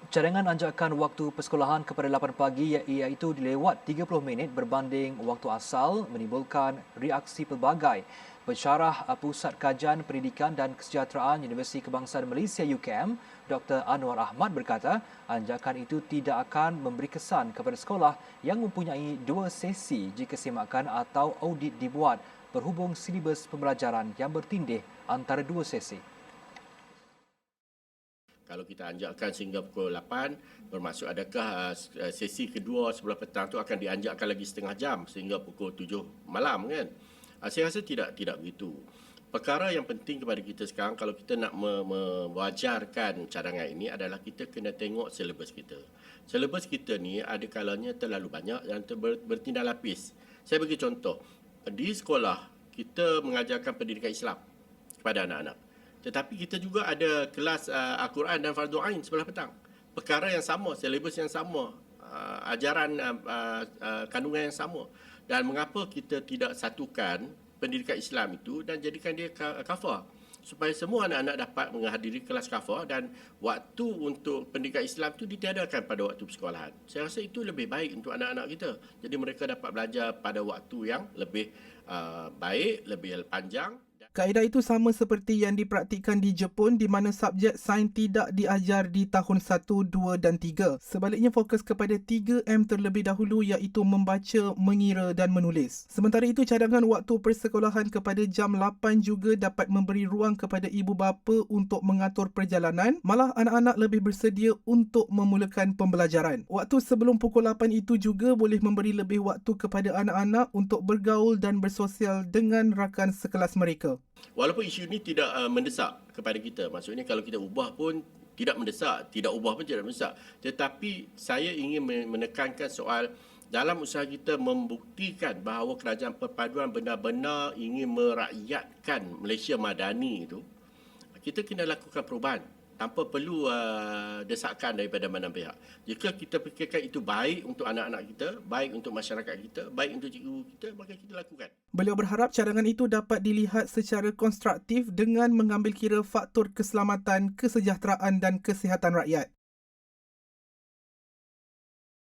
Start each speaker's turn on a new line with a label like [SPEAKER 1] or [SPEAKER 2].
[SPEAKER 1] Cadangan anjakan waktu persekolahan kepada 8 pagi iaitu dilewat 30 minit berbanding waktu asal menimbulkan reaksi pelbagai. Pensyarah Pusat Kajian Pendidikan dan Kesejahteraan Universiti Kebangsaan Malaysia UKM, Dr. Anwar Ahmad berkata, anjakan itu tidak akan memberi kesan kepada sekolah yang mempunyai 2 sesi jika semakan atau audit dibuat berhubung silibus pembelajaran yang bertindih antara 2 sesi.
[SPEAKER 2] Kalau kita anjakkan sehingga pukul 8, bermaksud adakah sesi kedua sebelah petang tu akan dianjakkan lagi setengah jam sehingga pukul 7 malam kan? Saya rasa tidak begitu. Perkara yang penting kepada kita sekarang kalau kita nak mewajarkan cadangan ini adalah kita kena tengok silibus kita. Silibus kita ni ada kalanya terlalu banyak dan bertindak lapis. Saya bagi contoh, di sekolah kita mengajarkan pendidikan Islam kepada anak-anak. Tetapi kita juga ada kelas Al-Quran dan Fardu Ain sebelah petang. Perkara yang sama, silibus yang sama, ajaran kandungan yang sama. Dan mengapa kita tidak satukan pendidikan Islam itu dan jadikan dia kafah? Supaya semua anak-anak dapat menghadiri kelas kafah dan waktu untuk pendidikan Islam itu ditiadakan pada waktu persekolahan. Saya rasa itu lebih baik untuk anak-anak kita. Jadi mereka dapat belajar pada waktu yang lebih baik, lebih panjang.
[SPEAKER 3] Kaedah itu sama seperti yang dipraktikkan di Jepun di mana subjek sains tidak diajar di tahun 1, 2 dan 3. Sebaliknya fokus kepada 3M terlebih dahulu iaitu membaca, mengira dan menulis. Sementara itu cadangan waktu persekolahan kepada jam 8 juga dapat memberi ruang kepada ibu bapa untuk mengatur perjalanan, malah anak-anak lebih bersedia untuk memulakan pembelajaran. Waktu sebelum pukul 8 itu juga boleh memberi lebih waktu kepada anak-anak untuk bergaul dan bersosial dengan rakan sekelas mereka.
[SPEAKER 2] Walaupun isu ini tidak mendesak kepada kita, maksudnya kalau kita ubah pun tidak mendesak, tidak ubah pun tidak mendesak. Tetapi saya ingin menekankan soal dalam usaha kita membuktikan bahawa kerajaan perpaduan benar-benar ingin merakyatkan Malaysia Madani itu, kita kena lakukan perubahan tanpa perlu desakan daripada mana pihak. Jika kita fikirkan itu baik untuk anak-anak kita, baik untuk masyarakat kita, baik untuk cikgu kita, maka kita lakukan.
[SPEAKER 3] Beliau berharap cadangan itu dapat dilihat secara konstruktif dengan mengambil kira faktor keselamatan, kesejahteraan dan kesihatan rakyat.